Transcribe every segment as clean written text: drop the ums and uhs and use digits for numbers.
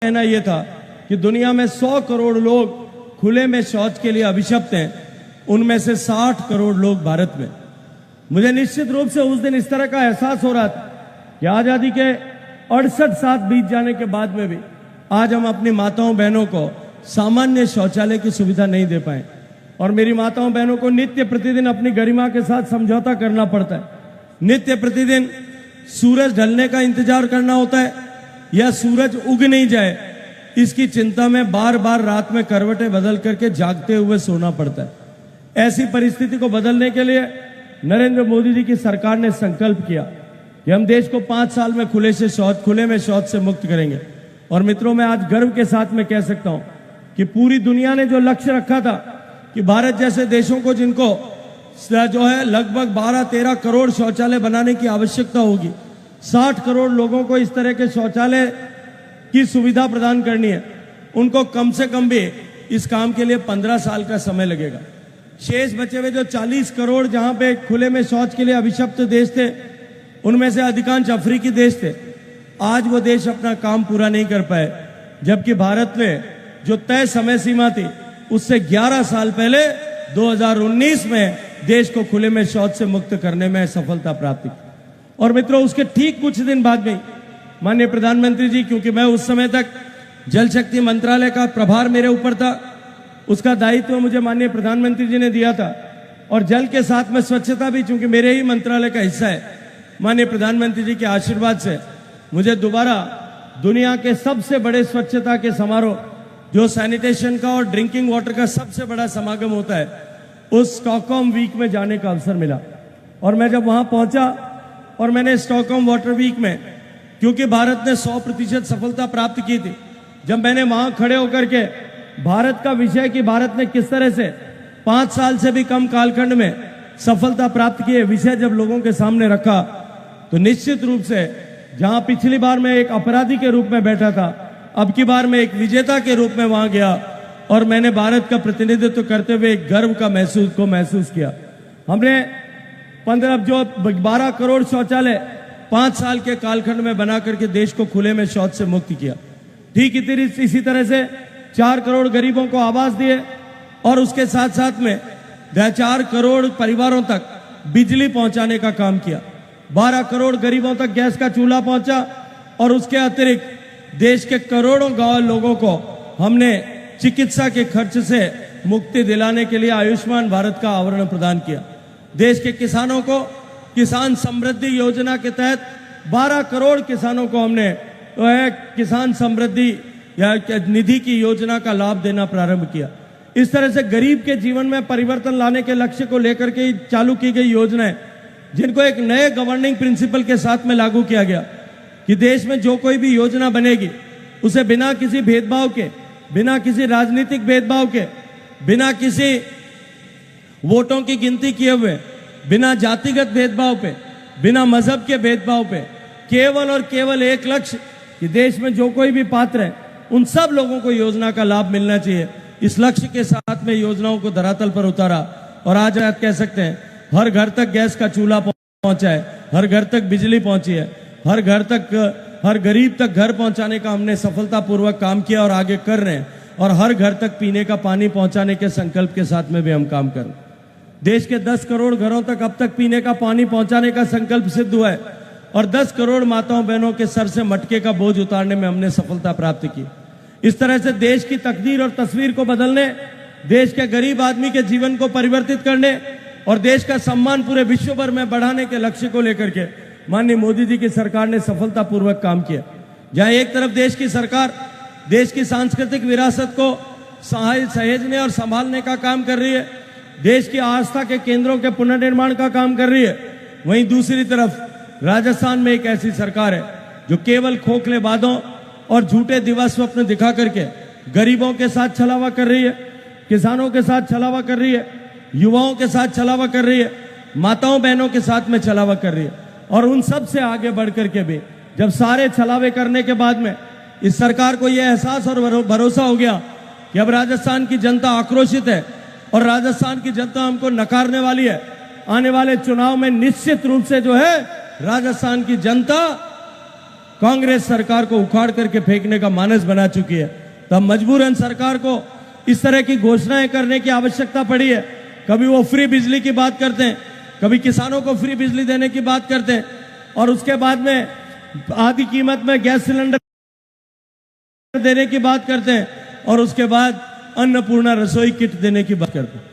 कहना यह था कि दुनिया में 100 करोड़ लोग खुले में शौच के लिए अभिशप्त हैं, उनमें से 60 करोड़ लोग भारत में। मुझे निश्चित रूप से उस दिन इस तरह का एहसास हो रहा था कि आजादी के 68 साल बीत जाने के बाद में भी आज हम अपनी माताओं बहनों को सामान्य शौचालय की सुविधा नहीं दे पाए और मेरी माताओं बहनों को नित्य प्रतिदिन अपनी गरिमा के साथ समझौता करना पड़ता है। नित्य प्रतिदिन सूरज ढलने का इंतजार करना होता है या सूरज उग नहीं जाए, इसकी चिंता में बार बार रात में करवटें बदल करके जागते हुए सोना पड़ता है। ऐसी परिस्थिति को बदलने के लिए नरेंद्र मोदी जी की सरकार ने संकल्प किया कि हम देश को 5 साल में खुले में शौच से मुक्त करेंगे। और मित्रों, मैं आज गर्व के साथ में कह सकता हूं कि पूरी दुनिया ने जो लक्ष्य रखा था कि भारत जैसे देशों को जिनको जो है लगभग 12-13 करोड़ शौचालय बनाने की आवश्यकता होगी, 60 करोड़ लोगों को इस तरह के शौचालय की सुविधा प्रदान करनी है, उनको कम से कम भी इस काम के लिए 15 साल का समय लगेगा। शेष बचे हुए जो 40 करोड़ जहां पे खुले में शौच के लिए अभिशप्त देश थे, उनमें से अधिकांश अफ्रीकी देश थे। आज वो देश अपना काम पूरा नहीं कर पाए, जबकि भारत में जो तय समय सीमा थी उससे 11 साल पहले 2019 में देश को खुले में शौच से मुक्त करने में सफलता प्राप्त की। और मित्रों, उसके ठीक कुछ दिन बाद में माननीय प्रधानमंत्री जी, क्योंकि मैं उस समय तक जल शक्ति मंत्रालय का प्रभार मेरे ऊपर था, उसका दायित्व मुझे माननीय प्रधानमंत्री जी ने दिया था और जल के साथ में स्वच्छता भी चूंकि मेरे ही मंत्रालय का हिस्सा है, माननीय प्रधानमंत्री जी के आशीर्वाद से मुझे दोबारा दुनिया के सबसे बड़े स्वच्छता के समारोह, जो सैनिटेशन का और ड्रिंकिंग वाटर का सबसे बड़ा समागम होता है, उस स्टॉकहोम वीक में जाने का अवसर मिला। और मैं जब वहां पहुंचा और मैंने स्टॉकहोम वाटर वीक में, क्योंकि भारत ने 100% सफलता प्राप्त की थी, जब मैंने वहां खड़े होकर के भारत का विषय कि भारत ने किस तरह से 5 साल से भी कम कालखंड में सफलता प्राप्त की है विषय जब लोगों के सामने रखा, तो निश्चित रूप से जहां पिछली बार मैं एक अपराधी के रूप में बैठा था, अब की बार मैं एक विजेता के रूप में वहां गया और मैंने भारत का प्रतिनिधित्व करते हुए एक गर्व का महसूस किया। हमने 12 करोड़ शौचालय 5 साल के कालखंड में बना करके देश को खुले में शौच से मुक्त किया। ठीक इसी तरह से 4 करोड़ गरीबों को आवास दिए और उसके साथ साथ में 4 करोड़ परिवारों तक बिजली पहुंचाने का काम किया। 12 करोड़ गरीबों तक गैस का चूल्हा पहुंचा और उसके अतिरिक्त देश के करोड़ों गांव लोगों को हमने चिकित्सा के खर्च से मुक्ति दिलाने के लिए आयुष्मान भारत का आवरण प्रदान किया। देश के किसानों को किसान समृद्धि योजना के तहत 12 करोड़ किसानों को हमने किसान समृद्धि या निधि की योजना का लाभ देना प्रारंभ किया। इस तरह से गरीब के जीवन में परिवर्तन लाने के लक्ष्य को लेकर के चालू की गई योजनाएं, जिनको एक नए गवर्निंग प्रिंसिपल के साथ में लागू किया गया कि देश में जो कोई भी योजना बनेगी उसे बिना किसी भेदभाव के, बिना किसी राजनीतिक भेदभाव के, बिना किसी वोटों की गिनती किए हुए, बिना जातिगत भेदभाव पे, बिना मजहब के भेदभाव पे, केवल और केवल एक लक्ष्य कि देश में जो कोई भी पात्र है उन सब लोगों को योजना का लाभ मिलना चाहिए। इस लक्ष्य के साथ में योजनाओं को धरातल पर उतारा और आज आप कह सकते हैं हर घर तक गैस का चूल्हा पहुंचा है, हर घर तक बिजली पहुंची है, हर गरीब तक घर पहुंचाने का हमने सफलतापूर्वक काम किया और आगे कर रहे हैं और हर घर तक पीने का पानी पहुंचाने के संकल्प के साथ में भी हम काम कर रहे हैं। देश के 10 करोड़ घरों तक अब तक पीने का पानी पहुंचाने का संकल्प सिद्ध हुआ है और 10 करोड़ माताओं बहनों के सर से मटके का बोझ उतारने में हमने सफलता प्राप्त की। इस तरह से देश की तकदीर और तस्वीर को बदलने, देश के गरीब आदमी के जीवन को परिवर्तित करने और देश का सम्मान पूरे विश्व भर में बढ़ाने के लक्ष्य को लेकर के माननीय मोदी जी की सरकार ने सफलतापूर्वक काम किया। जहां एक तरफ देश की सरकार देश की सांस्कृतिक विरासत को सहेजने और संभालने का काम कर रही है, देश की आस्था के केंद्रों के पुनर्निर्माण का काम कर रही है, वहीं दूसरी तरफ राजस्थान में एक ऐसी सरकार है जो केवल खोखले वादों और झूठे दिवा स्वप्न दिखा करके गरीबों के साथ छलावा कर रही है, किसानों के साथ छलावा कर रही है, युवाओं के साथ छलावा कर रही है, माताओं बहनों के साथ में छलावा कर रही है। और उन सब से आगे बढ़ करके भी जब सारे छलावे करने के बाद में इस सरकार को यह एहसास और भरोसा हो गया कि अब राजस्थान की जनता आक्रोशित है और राजस्थान की जनता हमको नकारने वाली है, आने वाले चुनाव में निश्चित रूप से जो है राजस्थान की जनता कांग्रेस सरकार को उखाड़ करके फेंकने का मानस बना चुकी है। तो अब मजबूरन सरकार को इस तरह की घोषणाएं करने की आवश्यकता पड़ी है। कभी वो फ्री बिजली की बात करते हैं, कभी किसानों को फ्री बिजली देने की बात करते हैं, और उसके बाद में आधी कीमत में गैस सिलेंडर देने की बात करते हैं, और उसके बाद अन्नपूर्णा रसोई किट देने की बात करते हैं।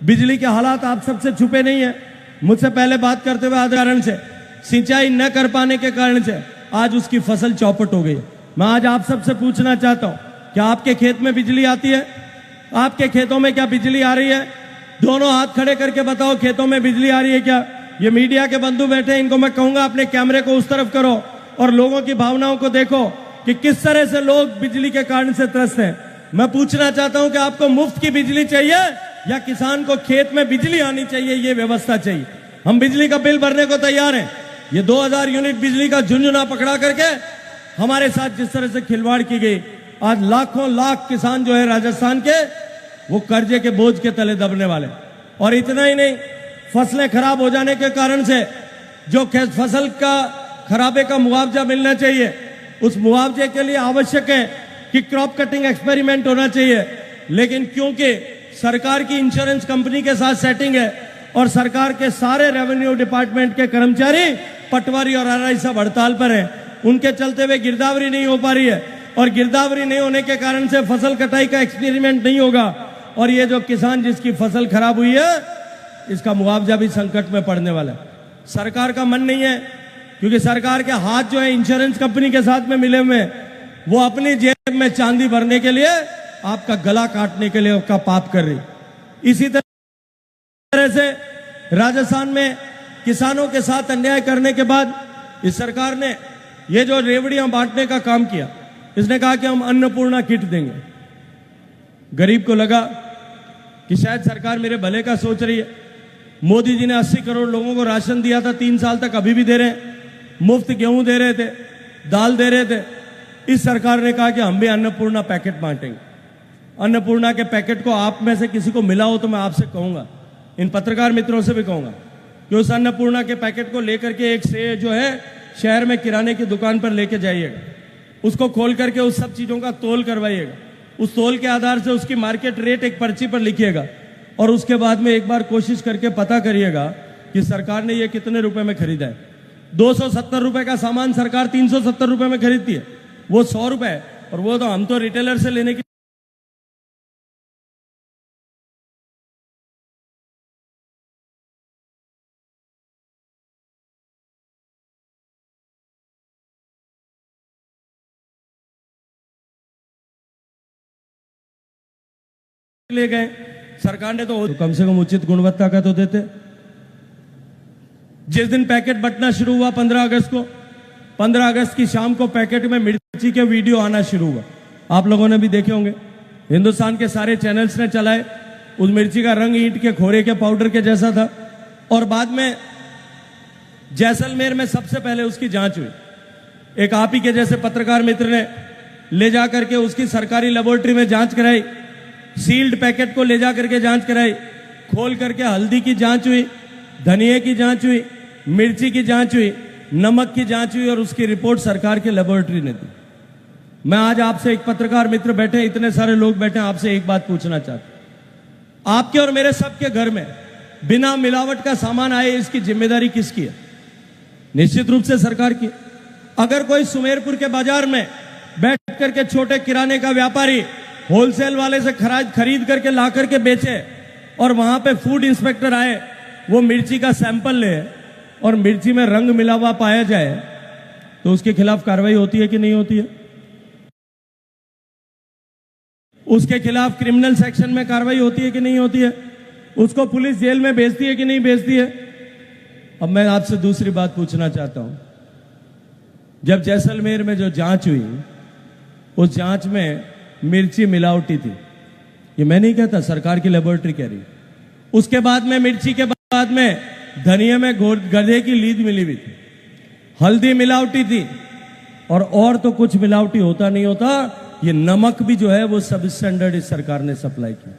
बिजली के हालात आप सबसे छुपे नहीं है। मुझसे पहले बात करते हुए आधे कारण से, सिंचाई न कर पाने के कारण से आज उसकी फसल चौपट हो गई। मैं आज आप सबसे पूछना चाहता हूं, क्या आपके खेत में बिजली आती है? आपके खेतों में क्या बिजली आ रही है? दोनों हाथ खड़े करके बताओ, खेतों में बिजली आ रही है क्या? ये मीडिया के बंधु बैठे हैं, इनको मैं कहूंगा अपने कैमरे को उस तरफ करो और लोगों की भावनाओं को देखो कि किस तरह से लोग बिजली के कारण से त्रस्त हैं। मैं पूछना चाहता हूं कि आपको मुफ्त की बिजली चाहिए या किसान को खेत में बिजली आनी चाहिए? ये व्यवस्था चाहिए। हम बिजली का बिल भरने को तैयार हैं। ये 2000 यूनिट बिजली का झुंझुना पकड़ा करके हमारे साथ जिस तरह से खिलवाड़ की गई, आज लाखों लाख किसान जो है राजस्थान के, वो कर्जे के बोझ के तले दबने वाले। और इतना ही नहीं, फसलें खराब हो जाने के कारण से जो फसल का खराबे का मुआवजा मिलना चाहिए, उस मुआवजे के लिए आवश्यक है कि क्रॉप कटिंग एक्सपेरिमेंट होना चाहिए। लेकिन क्योंकि सरकार की इंश्योरेंस कंपनी के साथ सेटिंग है और सरकार के सारे रेवेन्यू डिपार्टमेंट के कर्मचारी, पटवारी और आरआई सब हड़ताल पर हैं, उनके चलते हुए गिरदावरी नहीं हो पा रही है, और गिरदावरी नहीं होने के कारण से फसल कटाई का एक्सपेरिमेंट नहीं होगा, और ये जो किसान जिसकी फसल खराब हुई है, इसका मुआवजा भी संकट में पड़ने वाला है। सरकार का मन नहीं है, क्योंकि सरकार के हाथ जो है इंश्योरेंस कंपनी के साथ में मिले हुए हैं, वो अपनी जेब में चांदी भरने के लिए आपका गला काटने के लिए आपका पाप कर रही। इसी तरह से राजस्थान में किसानों के साथ अन्याय करने के बाद इस सरकार ने ये जो रेवड़ियां बांटने का काम किया, इसने कहा कि हम अन्नपूर्णा किट देंगे। गरीब को लगा कि शायद सरकार मेरे भले का सोच रही है। मोदी जी ने 80 करोड़ लोगों को राशन दिया था, 3 साल तक अभी भी दे रहे हैं। मुफ्त गेहूं दे रहे थे, दाल दे रहे थे। इस सरकार ने कहा कि हम भी अन्नपूर्णा पैकेट बांटेंगे। अन्नपूर्णा के पैकेट को आप में से किसी को मिला हो तो मैं आपसे कहूंगा, इन पत्रकार मित्रों से भी कहूंगा कि उस अन्नपूर्णा के पैकेट को लेकर के एक से जो है शहर में किराने की दुकान पर लेके जाइएगा, उसको खोल करके उस सब चीजों का तोल करवाइएगा। उस तोल के आधार से उसकी मार्केट रेट एक पर्ची पर लिखिएगा, और उसके बाद में एक बार कोशिश करके पता करिएगा कि सरकार ने ये कितने रुपए में खरीदा है। 270 रुपए का सामान सरकार 370 रुपए में खरीदती है, वो 100 रुपए, और वो तो हम तो रिटेलर से लेने की ले गए। सरकार ने तो कम से कम उचित गुणवत्ता का तो देते। जिस दिन पैकेट बंटना शुरू हुआ 15 अगस्त को, 15 अगस्त की शाम को पैकेट में मिर्ची के वीडियो आना शुरू हुआ। आप लोगों ने भी देखे होंगे, हिंदुस्तान के सारे चैनल्स ने चलाए। उस मिर्ची का रंग ईंट के खोरे के पाउडर के जैसा था, और बाद में जैसलमेर में सबसे पहले उसकी जांच हुई। एक आप ही के जैसे पत्रकार मित्र ने ले जाकर के उसकी सरकारी लेबोरेटरी में जांच कराई, सील्ड पैकेट को ले जाकर के जांच कराई, खोल करके हल्दी की जांच हुई, धनिये की जांच हुई, मिर्ची की जांच हुई, नमक की जांच हुई, और उसकी रिपोर्ट सरकार के लेबोरेटरी ने दी। मैं आज आपसे, एक पत्रकार मित्र बैठे, इतने सारे लोग बैठे, आपसे एक बात पूछना चाहता हूं। आपके और मेरे सबके घर में बिना मिलावट का सामान आए, इसकी जिम्मेदारी किसकी है? निश्चित रूप से सरकार की। अगर कोई सुमेरपुर के बाजार में बैठ करके छोटे किराने का व्यापारी होलसेल वाले से खरीद करके ला करके बेचे, और वहां पे फूड इंस्पेक्टर आए, वो मिर्ची का सैंपल ले और मिर्ची में रंग मिला हुआ पाया जाए, तो उसके खिलाफ कार्रवाई होती है कि नहीं होती है? उसके खिलाफ क्रिमिनल सेक्शन में कार्रवाई होती है कि नहीं होती है? उसको पुलिस जेल में भेजती है कि नहीं भेजती है? अब मैं आपसे दूसरी बात पूछना चाहता हूं। जब जैसलमेर में जो जांच हुई, उस जांच में मिर्ची मिलावटी थी। ये मैं नहीं कहता, सरकार की लेबोरेटरी कह रही। उसके बाद में मिर्ची के बाद में धनिया में गधे की लीद मिली हुई थी, हल्दी मिलावटी थी, और तो कुछ मिलावटी होता नहीं होता। ये नमक भी जो है वो सब स्टैंडर्ड इस सरकार ने सप्लाई किया।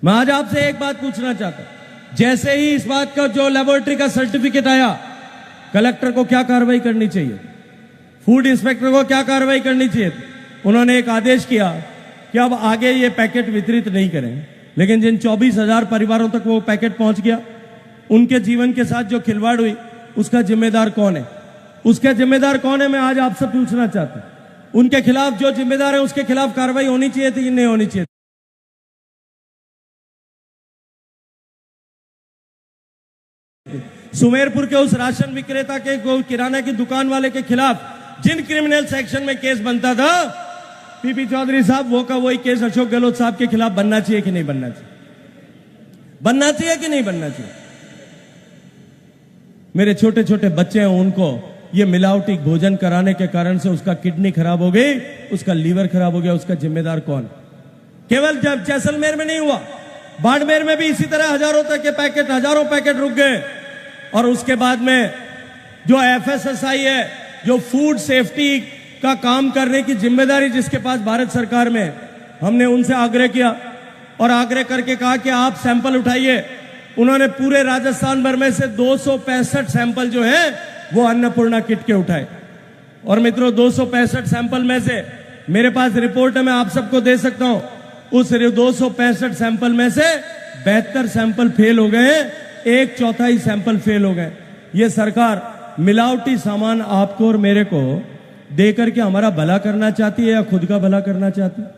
मैं आज आपसे एक बात पूछना चाहता हूं, जैसे ही इस बात का जो लेबोरेटरी का सर्टिफिकेट आया, कलेक्टर को क्या कार्रवाई करनी चाहिए, फूड इंस्पेक्टर को क्या कार्रवाई करनी चाहिए? उन्होंने एक आदेश किया कि अब आगे ये पैकेट वितरित नहीं करें। लेकिन जिन 24,000 परिवारों तक वो पैकेट पहुंच गया, उनके जीवन के साथ जो खिलवाड़ हुई, उसका जिम्मेदार कौन है? उसके जिम्मेदार कौन है? मैं आज आपसे पूछना चाहता हूं। उनके खिलाफ जो जिम्मेदार है, उसके खिलाफ कार्रवाई होनी चाहिए थी कि नहीं होनी चाहिए? सुमेरपुर के उस राशन विक्रेता के, किराना की दुकान वाले के खिलाफ जिन क्रिमिनल सेक्शन में केस बनता था, पीपी चौधरी साहब, वो का वही केस अशोक गहलोत साहब के खिलाफ बनना चाहिए कि नहीं बनना चाहिए? बनना चाहिए कि नहीं बनना चाहिए? मेरे छोटे छोटे बच्चे हैं, उनको ये मिलावटी भोजन कराने के कारण से उसका किडनी खराब हो गई, उसका लीवर खराब हो गया। उसका जिम्मेदार कौन? केवल जब जैसलमेर में नहीं हुआ, बाड़मेर में भी इसी तरह हजारों पैकेट रुक गए। और उसके बाद में जो एफएसएसआई है, जो फूड सेफ्टी का काम करने की जिम्मेदारी जिसके पास भारत सरकार में, हमने उनसे आग्रह किया और आग्रह करके कहा कि आप सैंपल उठाइए। उन्होंने पूरे राजस्थान भर में से 265 सैंपल जो है वो अन्नपूर्णा किट के उठाए। और मित्रों, 265 सैंपल में से मेरे पास रिपोर्ट है, मैं आप सबको दे सकता हूं। उस 265 सैंपल में से 72 सैंपल फेल हो गए, 1/4 सैंपल फेल हो गए। ये सरकार मिलावटी सामान आपको और मेरे को दे करके हमारा भला करना चाहती है या खुद का भला करना चाहती है?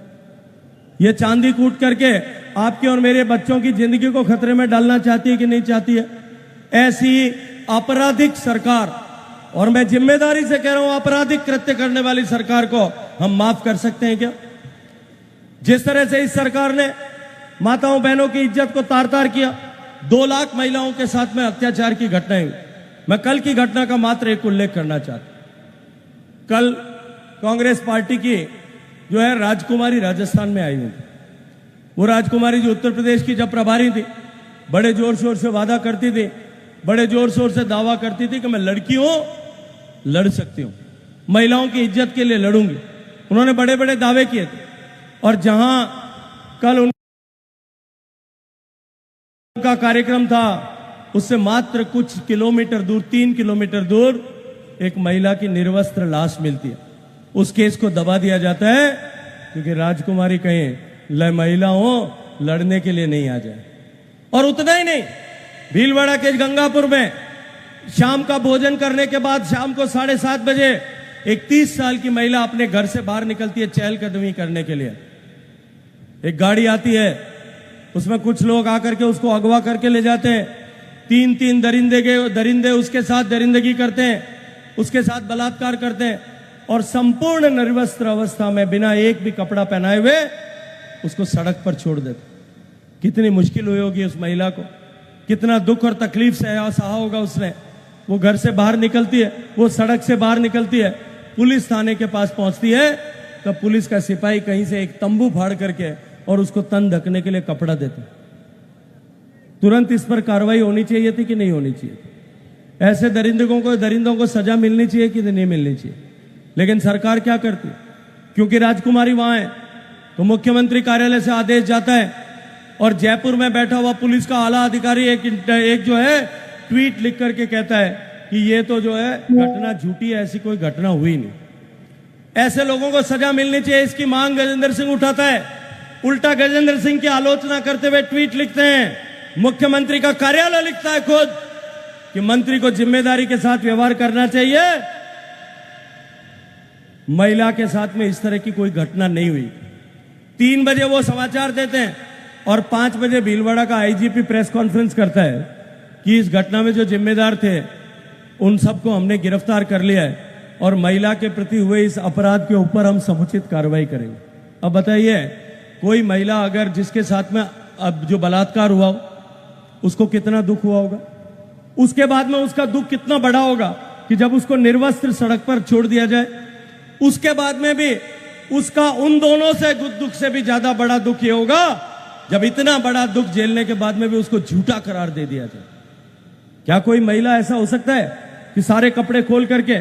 ये चांदी कूट करके आपके और मेरे बच्चों की जिंदगी को खतरे में डालना चाहती है कि नहीं चाहती है? ऐसी आपराधिक सरकार, और मैं जिम्मेदारी से कह रहा हूं, आपराधिक कृत्य करने वाली सरकार को हम माफ कर सकते हैं क्या? जिस तरह से इस सरकार ने माताओं बहनों की इज्जत को तार तार किया, 2 लाख महिलाओं के साथ में अत्याचार की घटनाएं हुई। मैं कल की घटना का मात्र एक उल्लेख करना चाहता हूं। कल कांग्रेस पार्टी की जो है राजकुमारी राजस्थान में आई हुई थी। वो राजकुमारी जो उत्तर प्रदेश की जब प्रभारी थी, बड़े जोर शोर से वादा करती थी, बड़े जोर शोर से दावा करती थी कि मैं लड़की हूं, लड़ सकती हूं, महिलाओं की इज्जत के लिए लड़ूंगी। उन्होंने बड़े बड़े दावे किए थे। और जहां कल उनका कार्यक्रम था, उससे मात्र कुछ किलोमीटर दूर, 3 किलोमीटर दूर, एक महिला की निर्वस्त्र लाश मिलती है। उस केस को दबा दिया जाता है क्योंकि राजकुमारी कहीं महिला हो, लड़ने के लिए नहीं आ जाए। और उतना ही नहीं, भीलवाड़ा के गंगापुर में शाम का भोजन करने के बाद शाम को 7:30 बजे एक 30 साल की महिला अपने घर से बाहर निकलती है चहलकदमी करने के लिए। एक गाड़ी आती है, उसमें कुछ लोग आकर के उसको अगवा करके ले जाते हैं। 3 दरिंदे उसके साथ दरिंदगी करते हैं, उसके साथ बलात्कार करते हैं और संपूर्ण निर्वस्त्र अवस्था में बिना एक भी कपड़ा पहनाए हुए उसको सड़क पर छोड़ देते। कितनी मुश्किल हुई होगी उस महिला को, कितना दुख और तकलीफ से सहा होगा उसने। वो घर से बाहर निकलती है, वो सड़क से बाहर निकलती है, पुलिस थाने के पास पहुंचती है, तब पुलिस का सिपाही कहीं से एक तंबू फाड़ करके और उसको तन ढकने के लिए कपड़ा देते। तुरंत इस पर कार्रवाई होनी चाहिए थी कि नहीं होनी चाहिए? ऐसे दरिंदों को सजा मिलनी चाहिए कि नहीं मिलनी चाहिए? लेकिन सरकार क्या करती? क्योंकि राजकुमारी वहां है तो मुख्यमंत्री कार्यालय से आदेश जाता है और जयपुर में बैठा हुआ पुलिस का आला अधिकारी एक जो है ट्वीट लिख करके कहता है कि ये तो जो है घटना झूठी है, ऐसी कोई घटना हुई नहीं। ऐसे लोगों को सजा मिलनी चाहिए, इसकी मांग गजेंद्र सिंह उठाता है। उल्टा गजेंद्र सिंह की आलोचना करते हुए ट्वीट लिखते हैं, मुख्यमंत्री का कार्यालय लिखता है खुद कि मंत्री को जिम्मेदारी के साथ व्यवहार करना चाहिए। महिला के साथ में इस तरह की कोई घटना नहीं हुई। 3 बजे वो समाचार देते हैं और 5 बजे भीलवाड़ा का आईजीपी प्रेस कॉन्फ्रेंस करता है कि इस घटना में जो जिम्मेदार थे उन सबको हमने गिरफ्तार कर लिया है और महिला के प्रति हुए इस अपराध के ऊपर हम समुचित कार्रवाई करेंगे। अब बताइए, कोई महिला अगर जिसके साथ में अब जो बलात्कार हुआ हो, उसको कितना दुख हुआ होगा? उसके बाद में उसका दुख कितना बड़ा होगा कि जब उसको निर्वस्त्र सड़क पर छोड़ दिया जाए। उसके बाद में भी उसका उन दोनों से दुख से भी ज्यादा बड़ा दुख ये होगा जब इतना बड़ा दुख झेलने के बाद में भी उसको झूठा करार दे दिया जाए। क्या कोई महिला ऐसा हो सकता है कि सारे कपड़े खोल करके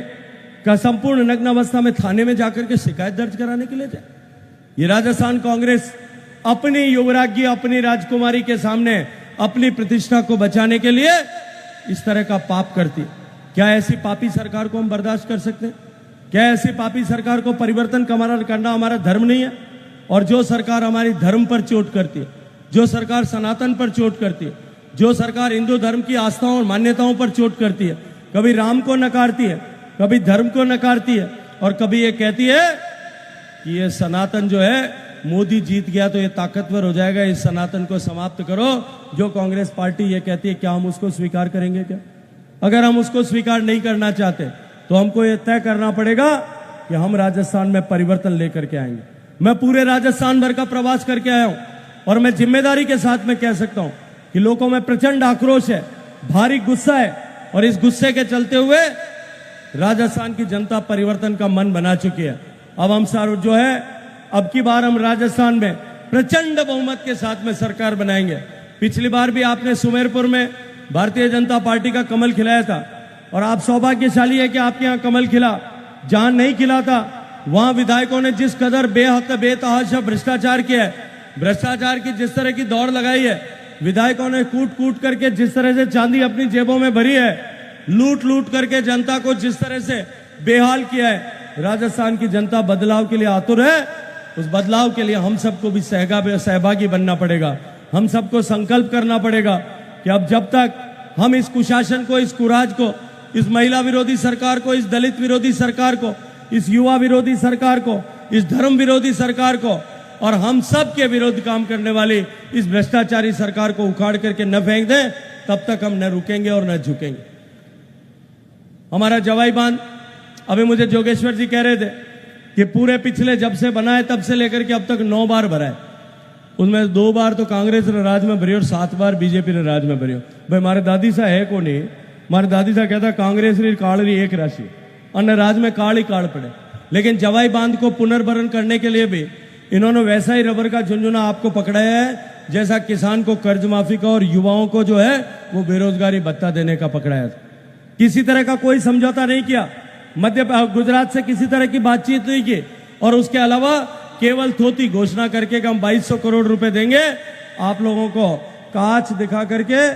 का संपूर्ण नग्न अवस्था में थाने में जाकर के शिकायत दर्ज कराने के लिए जाए? ये राजस्थान कांग्रेस अपनी युवराज्ञी, अपनी राजकुमारी के सामने अपनी प्रतिष्ठा को बचाने के लिए इस तरह का पाप करती है। क्या ऐसी पापी सरकार को हम बर्दाश्त कर सकते हैं? क्या ऐसी पापी सरकार को परिवर्तन करना हमारा धर्म नहीं है? और जो सरकार हमारी धर्म पर चोट करती है, जो सरकार सनातन पर चोट करती है, जो सरकार हिंदू धर्म की आस्थाओं और मान्यताओं पर चोट करती है, कभी राम को नकारती है, कभी धर्म को नकारती है, और कभी ये कहती है कि ये सनातन जो है, मोदी जीत गया तो ये ताकतवर हो जाएगा, इस सनातन को समाप्त करो। जो कांग्रेस पार्टी ये कहती है, क्या हम उसको स्वीकार करेंगे? क्या अगर हम उसको स्वीकार नहीं करना चाहते तो हमको ये तय करना पड़ेगा कि हम राजस्थान में परिवर्तन लेकर के आएंगे। मैं पूरे राजस्थान भर का प्रवास करके आया हूं और मैं जिम्मेदारी के साथ में कह सकता हूं कि लोगों में प्रचंड आक्रोश है, भारी गुस्सा है, और इस गुस्से के चलते हुए राजस्थान की जनता परिवर्तन का मन बना चुकी है। अब हम सर जो है, अब की बार हम राजस्थान में प्रचंड बहुमत के साथ में सरकार बनाएंगे। पिछली बार भी आपने सुमेरपुर में भारतीय जनता पार्टी का कमल खिलाया था, और आप सौभाग्यशाली है कि आपके यहाँ कमल खिला। जहां नहीं खिला था वहां विधायकों ने जिस कदर बेहद बेतहाशा भ्रष्टाचार किया है, भ्रष्टाचार की जिस तरह की दौड़ लगाई है, विधायकों ने कूट कूट करके जिस तरह से चांदी अपनी जेबों में भरी है, लूट लूट करके जनता को जिस तरह से बेहाल किया है, राजस्थान की जनता बदलाव के लिए आतुर है। उस बदलाव के लिए हम सबको भी सहभागी बनना पड़ेगा। हम सबको संकल्प करना पड़ेगा कि अब जब तक हम इस कुशासन को, इस कुराज को, इस महिला विरोधी सरकार को, इस दलित विरोधी सरकार को, इस युवा विरोधी सरकार को, इस धर्म विरोधी सरकार को, और हम सब के विरोध काम करने वाली इस भ्रष्टाचारी सरकार को उखाड़ करके न फेंक दें, तब तक हम न रुकेंगे और न झुकेंगे। हमारा जवाई बांध, अभी मुझे जोगेश्वर जी कह रहे थे कि पूरे पिछले जब से बना है तब से लेकर के अब तक 9 बार भरा है। उसमें 2 बार तो कांग्रेस ने राज में भरी और 7 बार बीजेपी ने राज में भरी। भाई हमारे दादी सा है को नहीं, हमारे दादी सा कहता कांग्रेस री काल रही एक राशि, अन्य राज में काल ही काल पड़े। लेकिन जवाई बांध को पुनर्भरण करने के लिए भी इन्होंने वैसा ही रबर का झुंझुना आपको पकड़ाया है जैसा किसान को कर्ज माफी का और युवाओं को जो है वो बेरोजगारी भत्ता देने का पकड़ाया था। किसी तरह का कोई समझौता नहीं किया, गुजरात से किसी तरह की बातचीत नहीं की, और उसके अलावा केवल थोती घोषणा करके कि हम 2200 करोड़ रुपए देंगे, आप लोगों को कांच दिखा करके,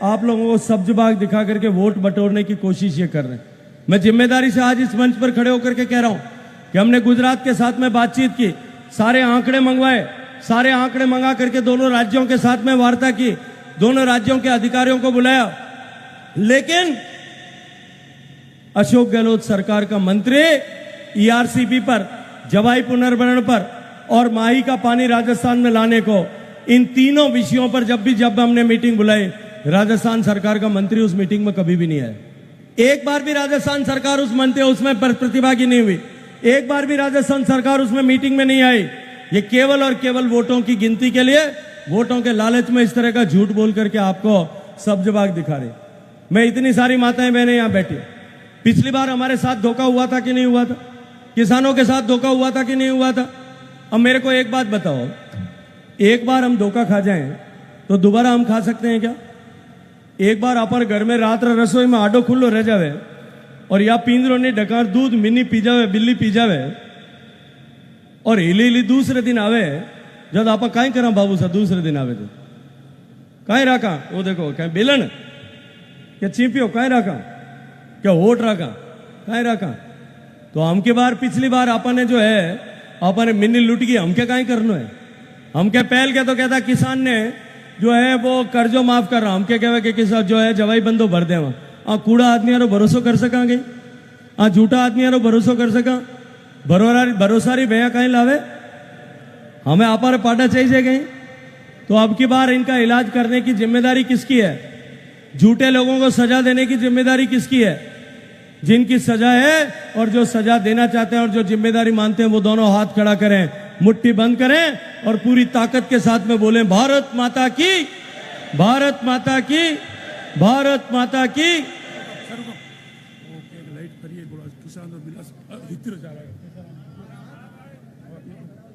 आप लोगों को सब्ज बाग दिखा करके वोट बटोरने की कोशिश ये कर रहे हैं। मैं जिम्मेदारी से आज इस मंच पर खड़े होकर के कह रहा हूं कि हमने गुजरात के साथ में बातचीत की, सारे आंकड़े मंगवाए, सारे आंकड़े मंगा करके दोनों राज्यों के साथ में वार्ता की, दोनों राज्यों के अधिकारियों को बुलाया, लेकिन अशोक गहलोत सरकार का मंत्री ईआरसीपी पर, जवाई पुनर्भरण पर और माही का पानी राजस्थान में लाने को, इन तीनों विषयों पर जब हमने मीटिंग बुलाई, राजस्थान सरकार का मंत्री उस मीटिंग में कभी भी नहीं आया। एक बार भी राजस्थान सरकार उसमें प्रतिभागी नहीं हुई, एक बार भी राजस्थान सरकार उसमें मीटिंग में नहीं आई। ये केवल और केवल वोटों की गिनती के लिए, वोटों के लालच में इस तरह का झूठ बोल करके आपको सब्ज बाग दिखा रहे। मैं इतनी सारी माताएं बहनें यहां बैठी, पिछली बार हमारे साथ धोखा हुआ था कि नहीं हुआ था? किसानों के साथ धोखा हुआ था कि नहीं हुआ था? अब मेरे को एक बात बताओ, एक बार हम धोखा खा जाएं तो दोबारा हम खा सकते हैं क्या? एक बार अपन घर में रात रसोई में आडो खुल्लो रह जावे और या पींदरो ने ढकार दूध मिनी पी जावे, बिल्ली पी जावे, और हिली हिली दूसरे दिन आवे, जब आप कहीं करा बाबू सा दूसरे दिन आवे तो कहीं रखा, वो देखो कहीं बेलन क्या चीपियो कहीं रखा, क्या होट रखा, कहीं रखा। तो हम के बार पिछली बार अपन ने जो है अपन ने मिनी लुट गई, हम क्या कहीं करना है? हम क्या पहल के तो कहता किसान ने जो है वो कर्जो माफ कर रहा, हम क्या कहवा कि किसान जो है जवाई बंदो भर दे, कूड़ा आदमी यारो भरोसो कर सका गई, झूठा आदमी यारो भरोसो कर सका, भरोसारी भैया कहीं लावे, हमें आपार पाटा चाहिए कहीं। तो अब की बार इनका इलाज करने की जिम्मेदारी किसकी है? झूठे लोगों को सजा देने की जिम्मेदारी किसकी है? जिनकी सजा है और जो सजा देना चाहते हैं और जो जिम्मेदारी मानते हैं, वो दोनों हाथ खड़ा करें, मुट्ठी बंद करें और पूरी ताकत के साथ में बोलें भारत माता की, भारत माता की, भारत माता की।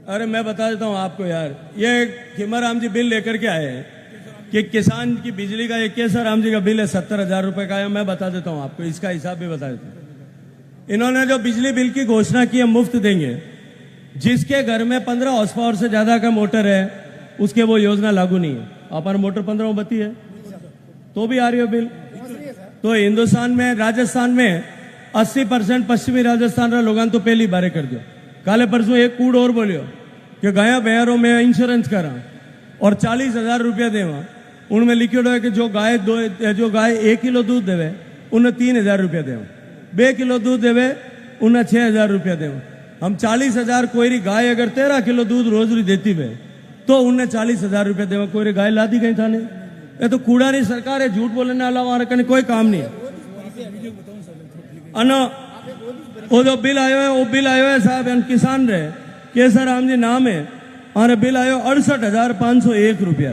अरे मैं बता देता हूं आपको यार, ये खिमाराम जी बिल लेकर के आए कि किसान की बिजली का, ये केसर राम जी का बिल है 70,000 रुपए का है। मैं बता देता हूं आपको, इसका हिसाब भी बता देता हूं। इन्होंने जो बिजली बिल की घोषणा की है मुफ्त देंगे, जिसके घर में 15 हॉर्स पावर से ज्यादा का मोटर है उसके वो योजना लागू नहीं है। हमारा मोटर 15 में बत्ती है तो भी आ रही है बिल। तो हिंदुस्तान में राजस्थान में 80% पश्चिमी राजस्थान रा लोगों तो पहली बारे कर दियो। काले परसों एक कूड़ और बोलियो कि गया बहरों में इंश्योरेंस करा और 40,000 रुपया देवा। उनमें लिखियो है कि जो गाय 1 किलो दूध देवे उन्हें 3,000 रुपया देवा, 2 किलो दूध देवे उन्हें 6,000 रुपया देवा। हम 40,000 कोई गाय अगर 13 किलो दूध रोज देती वे तो उन्हें 40,000 रुपया देवा। कोई गाय ला दी गई था नहीं। ये तो कूड़ा नहीं सरकार है, झूठ बोलने वाला वहां कहीं कोई काम नहीं है। वो जो बिल आयो है वो बिल आयो है साहब किसान रहे केसर राम जी नाम है हमारे बिल आयो 68,501 रुपया।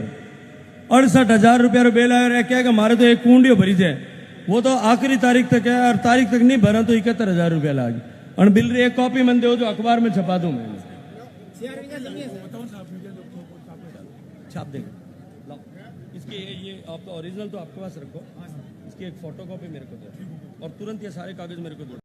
68,000 रुपया बिल आयो क्या हमारे तो एक कुंडियो भरी जाए वो तो आखिरी तारीख तक है और तारीख तक नहीं भरा तो 71,000 रुपया लागे। और बिल री एक कॉपी मन दो जो अखबार में छपा दूं मैं छाप देगा। इसकी ये आपका ओरिजिनल तो आपके पास रखो, इसकी एक फोटो कॉपी मेरे को दो और तुरंत ये सारे कागज मेरे को दो।